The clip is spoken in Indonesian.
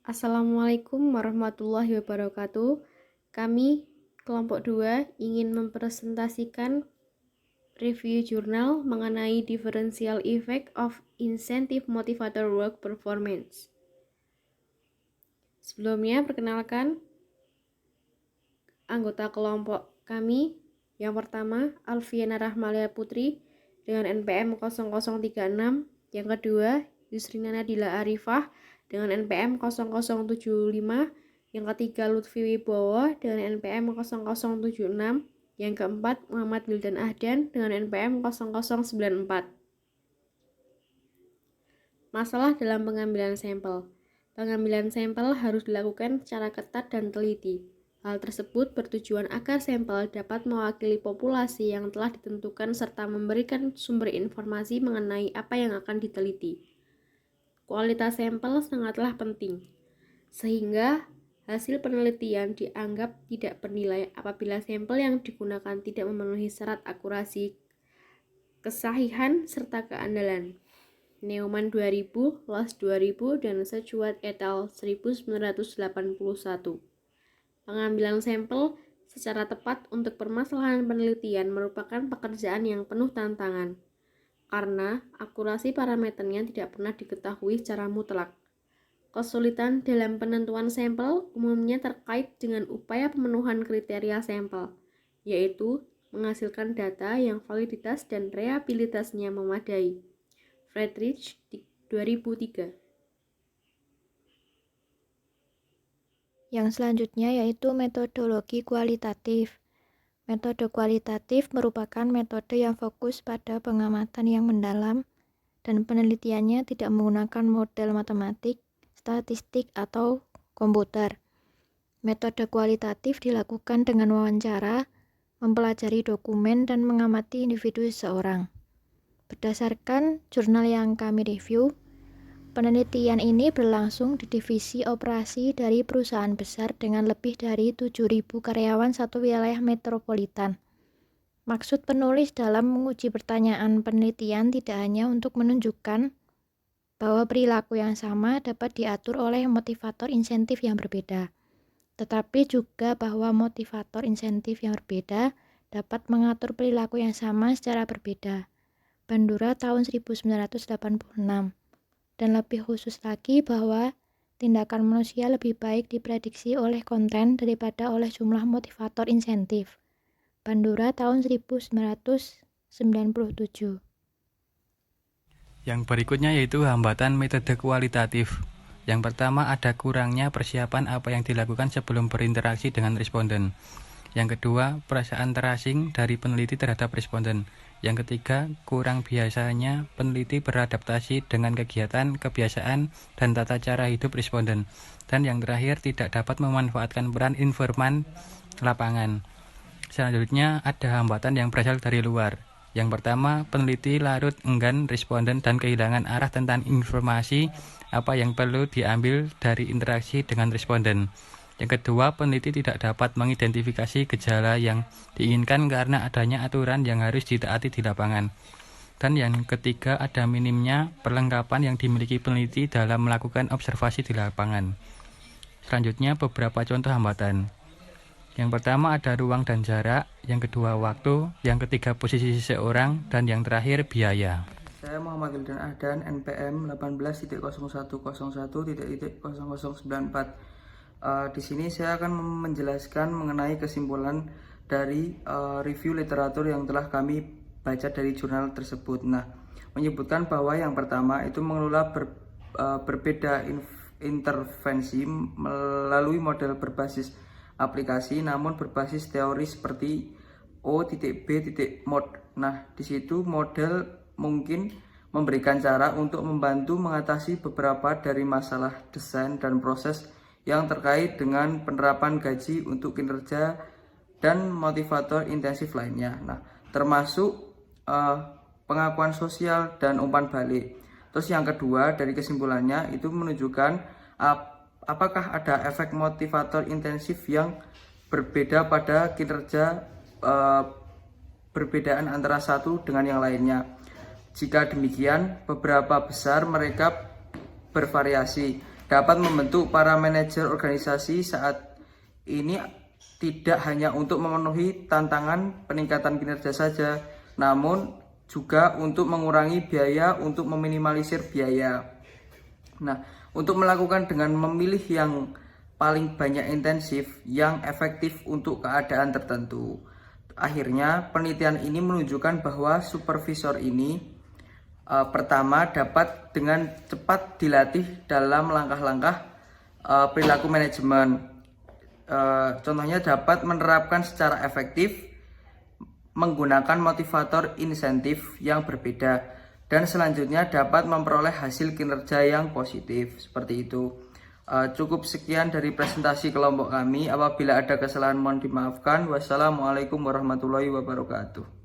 Assalamualaikum warahmatullahi wabarakatuh. Kami, kelompok 2, ingin mempresentasikan review jurnal mengenai differential effect of incentive motivator work performance. Sebelumnya, perkenalkan anggota kelompok kami. Yang pertama, Alfiana Rahmalia Putri dengan NPM 0036. Yang kedua, Yusrina Nadila Arifah dengan NPM 0075. Yang ketiga, Lutfi Wibowo dengan NPM 0076. Yang keempat, Muhammad Wildan Ahdan dengan NPM 0094. Masalah dalam pengambilan sampel. Pengambilan sampel harus dilakukan secara ketat dan teliti. Hal tersebut bertujuan agar sampel dapat mewakili populasi yang telah ditentukan serta memberikan sumber informasi mengenai apa yang akan diteliti. Kualitas sampel sangatlah penting, sehingga hasil penelitian dianggap tidak bernilai apabila sampel yang digunakan tidak memenuhi syarat akurasi, kesahihan, serta keandalan. Neumann 2000, Loss 2000, dan Sechuat et al. 1981. Pengambilan sampel secara tepat untuk permasalahan penelitian merupakan pekerjaan yang penuh tantangan, karena akurasi parameternya tidak pernah diketahui secara mutlak. Kesulitan dalam penentuan sampel umumnya terkait dengan upaya pemenuhan kriteria sampel, yaitu menghasilkan data yang validitas dan reliabilitasnya memadai. Friedrich 2003. Yang selanjutnya yaitu metodologi kualitatif. Metode kualitatif merupakan metode yang fokus pada pengamatan yang mendalam dan penelitiannya tidak menggunakan model matematik, statistik, atau komputer. Metode kualitatif dilakukan dengan wawancara, mempelajari dokumen, dan mengamati individu seseorang. Berdasarkan jurnal yang kami review, penelitian ini berlangsung di divisi operasi dari perusahaan besar dengan lebih dari 7.000 karyawan satu wilayah metropolitan. Maksud penulis dalam menguji pertanyaan penelitian tidak hanya untuk menunjukkan bahwa perilaku yang sama dapat diatur oleh motivator insentif yang berbeda, tetapi juga bahwa motivator insentif yang berbeda dapat mengatur perilaku yang sama secara berbeda. Bandura tahun 1986. Dan lebih khusus lagi bahwa tindakan manusia lebih baik diprediksi oleh konten daripada oleh jumlah motivator insentif. Bandura tahun 1997. Yang berikutnya yaitu hambatan metode kualitatif. Yang pertama, ada kurangnya persiapan apa yang dilakukan sebelum berinteraksi dengan responden. Yang kedua, perasaan terasing dari peneliti terhadap responden. Yang ketiga, kurang biasanya peneliti beradaptasi dengan kegiatan, kebiasaan, dan tata cara hidup responden. Dan yang terakhir, tidak dapat memanfaatkan peran informan lapangan. Selanjutnya, ada hambatan yang berasal dari luar. Yang pertama, peneliti larut enggan responden dan kehilangan arah tentang informasi apa yang perlu diambil dari interaksi dengan responden. Yang kedua, peneliti tidak dapat mengidentifikasi gejala yang diinginkan karena adanya aturan yang harus ditaati di lapangan. Dan yang ketiga, ada minimnya perlengkapan yang dimiliki peneliti dalam melakukan observasi di lapangan. Selanjutnya, beberapa contoh hambatan. Yang pertama ada ruang dan jarak, yang kedua waktu, yang ketiga posisi seseorang, dan yang terakhir biaya. Saya Muhammad Wildan Ahdan, NPM 18.0101.0094. Di sini saya akan menjelaskan mengenai kesimpulan dari review literatur yang telah kami baca dari jurnal tersebut. Nah, menyebutkan bahwa yang pertama itu mengelola berbeda intervensi melalui model berbasis aplikasi namun berbasis teori seperti O.B.mod. Nah, di situ model mungkin memberikan cara untuk membantu mengatasi beberapa dari masalah desain dan proses yang terkait dengan penerapan gaji untuk kinerja dan motivator intensif lainnya. Nah, termasuk pengakuan sosial dan umpan balik. Terus yang kedua dari kesimpulannya itu menunjukkan apakah ada efek motivator intensif yang berbeda pada kinerja, perbedaan antara satu dengan yang lainnya. Jika demikian, beberapa besar mereka bervariasi. dapat membentuk para manajer organisasi saat ini tidak hanya untuk memenuhi tantangan peningkatan kinerja saja, namun juga untuk mengurangi biaya, untuk meminimalisir biaya. Nah, untuk melakukan dengan memilih yang paling banyak intensif, yang efektif untuk keadaan tertentu. Akhirnya, penelitian ini menunjukkan bahwa supervisor ini pertama dapat dengan cepat dilatih dalam langkah-langkah perilaku manajemen. Contohnya dapat menerapkan secara efektif menggunakan motivator insentif yang berbeda, dan selanjutnya dapat memperoleh hasil kinerja yang positif. Seperti itu. Cukup sekian dari presentasi kelompok kami. Apabila ada kesalahan mohon dimaafkan. Wassalamualaikum warahmatullahi wabarakatuh.